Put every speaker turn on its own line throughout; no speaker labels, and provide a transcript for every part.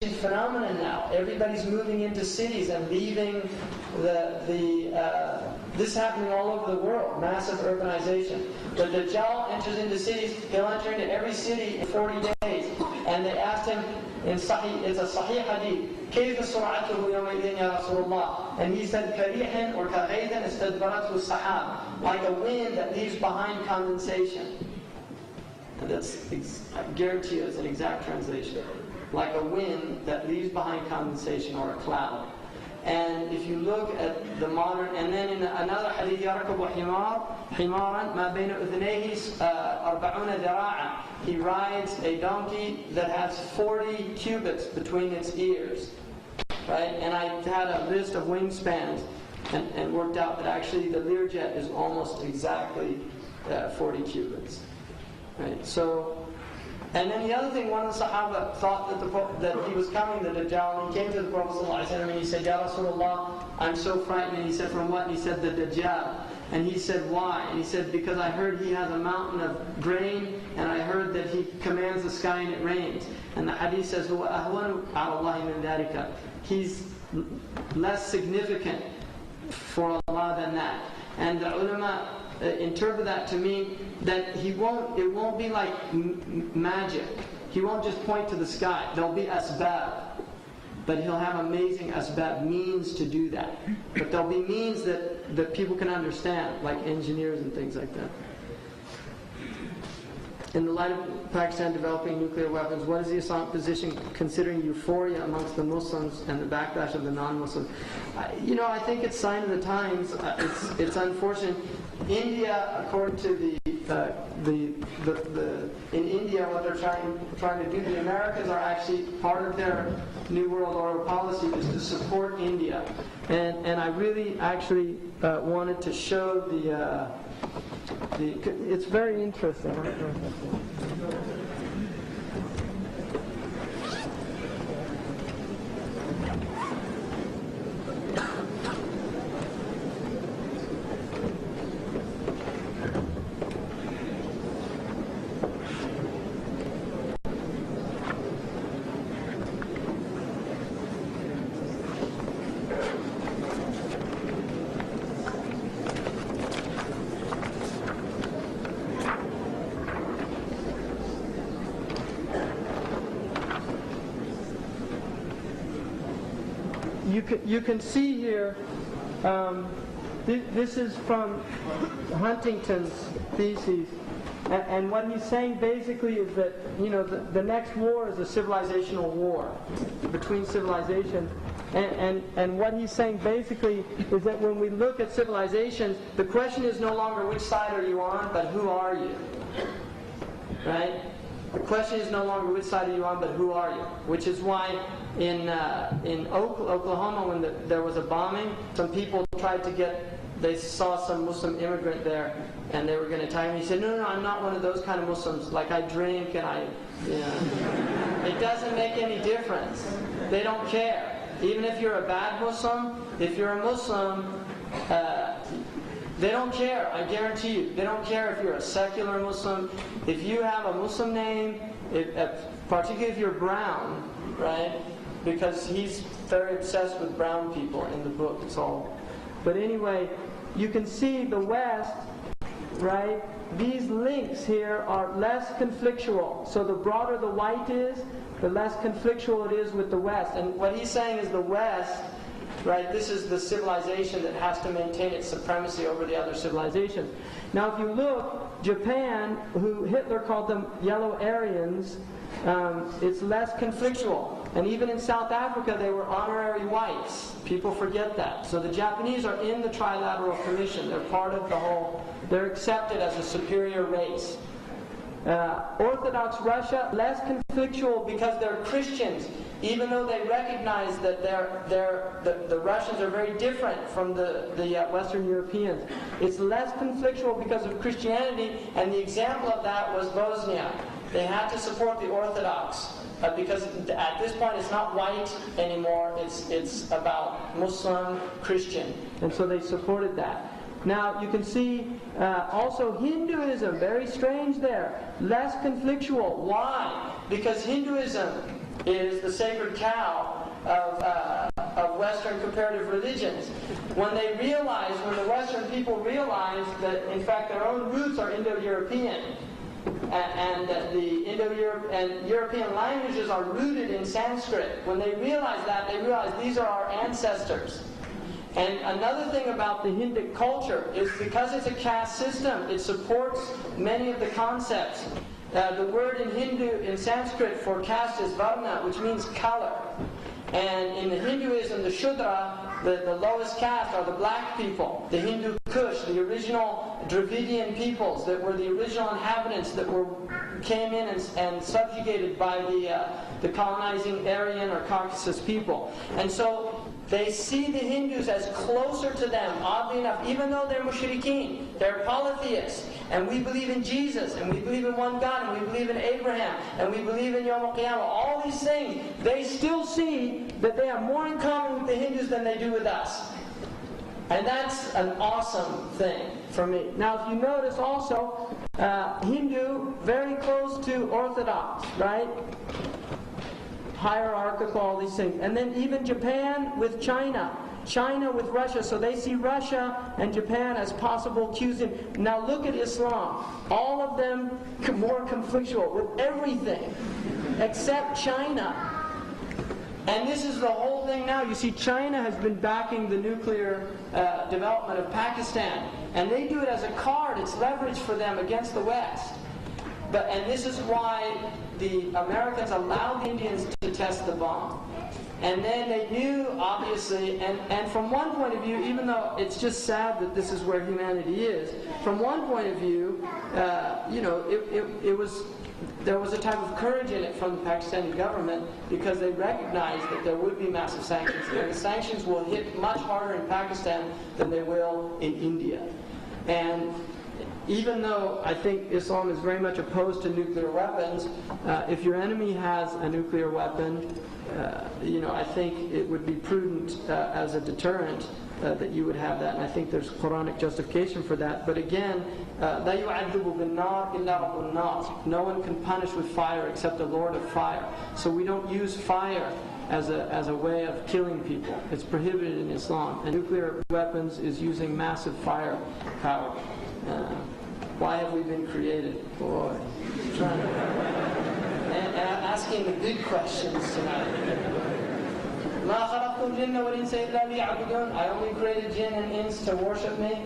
phenomenon now. Everybody's moving into cities and leaving this is happening all over the world, massive urbanization. The Dajjal enters into cities, he'll enter into every city in 40 days. And they asked him, it's a Sahih Hadith, كيف سرعته يومئذ يا رسول الله? And he said, كريح or كغيث استدبرته السحاب, like a wind that leaves behind condensation. And that's, I guarantee you, it's an exact translation. Like a wind that leaves behind condensation or a cloud. And if you look at the modern, and then in another hadith, يَرْكَبُ حِمَارًا مَا بَيْنَ أُذْنَيْهِ 40 ذِرَاعًا. He rides a donkey that has 40 cubits between its ears. Right? And I had a list of wingspans and worked out that actually the Learjet is almost exactly 40 cubits. Right? So, and then the other thing, one of the Sahaba thought that he was coming, the Dajjal, and he came to the Prophet ﷺ and he said, Ya Rasulullah, I'm so frightened. And he said, from what? And he said, the Dajjal. And he said, why? And he said, because I heard he has a mountain of grain, and I heard that he commands the sky and it rains. And the hadith says, he's less significant for Allah than that. And the ulama interpret that to mean that it won't be like magic. He won't just point to the sky. There'll be asbab, but he'll have amazing asbab, means to do that. But there'll be means that people can understand, like engineers and things like that. In the light of Pakistan developing nuclear weapons, what is the Islamic position considering euphoria amongst the Muslims and the backlash of the non-Muslims? I think it's sign of the times. It's unfortunate. India, according to in India, what they're trying to do, the Americans are actually part of their New World Order policy is to support India, and I really actually wanted to show it's very interesting. You can see here, this is from Huntington's thesis, and what he's saying basically is that the next war is a civilizational war between civilizations, and what he's saying basically is that when we look at civilizations, the question is no longer which side are you on, but who are you, right? The question is no longer which side are you on, but who are you? Which is why in Oklahoma, when there was a bombing, some people tried to they saw some Muslim immigrant there, and they were going to attack him. He said, no, I'm not one of those kind of Muslims. Like, I drink and It doesn't make any difference. They don't care. Even if you're a bad Muslim, if you're a Muslim, they don't care, I guarantee you. They don't care if you're a secular Muslim. If you have a Muslim name, particularly if you're brown, right? Because he's very obsessed with brown people in the book. It's all. But anyway, you can see the West, right? These links here are less conflictual. So the broader the white is, the less conflictual it is with the West. And what he's saying is the West, right, this is the civilization that has to maintain its supremacy over the other civilizations. Now if you look, Japan, who Hitler called them yellow Aryans, it's less conflictual. And even in South Africa, they were honorary whites. People forget that. So the Japanese are in the Trilateral Commission. They're part of the whole, they're accepted as a superior race. Orthodox Russia, less conflictual because they're Christians, even though they recognize that the Russians are very different from the Western Europeans. It's less conflictual because of Christianity, and the example of that was Bosnia. They had to support the Orthodox because at this point it's not white anymore, it's about Muslim, Christian, and so they supported that. Now you can see also Hinduism, very strange there, less conflictual. Why? Because Hinduism is the sacred cow of Western comparative religions. When the Western people realized that in fact their own roots are Indo-European, and the Indo-European languages are rooted in Sanskrit, when they realized that, they realized these are our ancestors. And another thing about the Hindic culture is because it's a caste system, it supports many of the concepts. The word in Sanskrit for caste is varna, which means color. And in the Hinduism, the Shudra, the lowest caste are the black people, the Hindu Kush, the original Dravidian peoples that were the original inhabitants that came in and subjugated by the colonizing Aryan or Caucasus people. And so they see the Hindus as closer to them, oddly enough, even though they're mushrikeen, they're polytheists, and we believe in Jesus, and we believe in one God, and we believe in Abraham, and we believe in Yom Al-Qiyamah, all these things, they still see that they have more in common with the Hindus than they do with us. And that's an awesome thing for me. Now, if you notice also, Hindu, very close to Orthodox, right? Hierarchical, all these things. And then even Japan with China. China with Russia. So they see Russia and Japan as possible cues. Now look at Islam. All of them more conflictual with everything except China. And this is the whole thing now. You see, China has been backing the nuclear development of Pakistan. And they do it as a card. It's leverage for them against the West. And this is why the Americans allowed the Indians to test the bomb. And then they knew, obviously, and from one point of view, even though it's just sad that this is where humanity is, from one point of view, there was a type of courage in it from the Pakistani government because they recognized that there would be massive sanctions. And the sanctions will hit much harder in Pakistan than they will in India. And even though I think Islam is very much opposed to nuclear weapons, if your enemy has a nuclear weapon, I think it would be prudent as a deterrent that you would have that, and I think there's Quranic justification for that. But again, لا يعذب بالنار إلا رب النار. No one can punish with fire except the Lord of fire. So we don't use fire as a way of killing people. It's prohibited in Islam. And nuclear weapons is using massive fire power. Why have we been created? Boy, and asking the big questions tonight. I only created jinn and ins to worship me,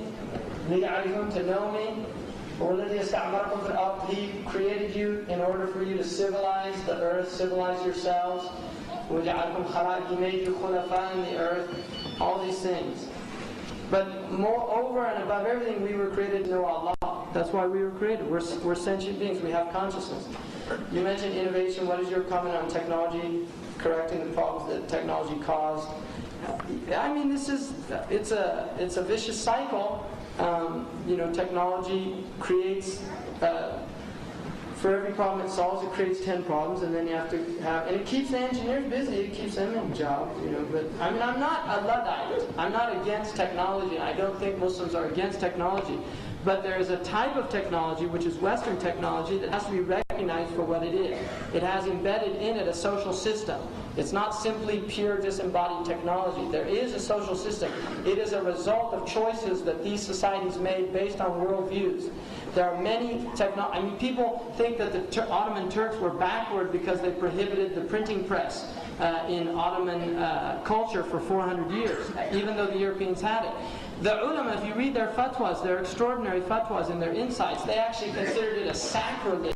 to know me. He created you in order for you to civilize the earth, civilize yourselves. He made you khulafa in the earth, all these things. But moreover and above everything, we were created to know Allah. That's why we were created. We're sentient beings. We have consciousness. You mentioned innovation. What is your comment on technology correcting the problems that technology caused? I mean, it's a vicious cycle. Technology creates. For every problem it solves, it creates 10 problems, and then you have to have, and it keeps the engineers busy, it keeps them in jobs, but I mean, I'm not a Luddite. I'm not against technology, and I don't think Muslims are against technology. But there is a type of technology, which is Western technology, that has to be recognized for what it is. It has embedded in it a social system. It's not simply pure disembodied technology. There is a social system. It is a result of choices that these societies made based on worldviews. There are many people think that the Ottoman Turks were backward because they prohibited the printing press in Ottoman culture for 400 years, even though the Europeans had it. The ulama, if you read their fatwas, their extraordinary fatwas and their insights, they actually considered it a sacrilege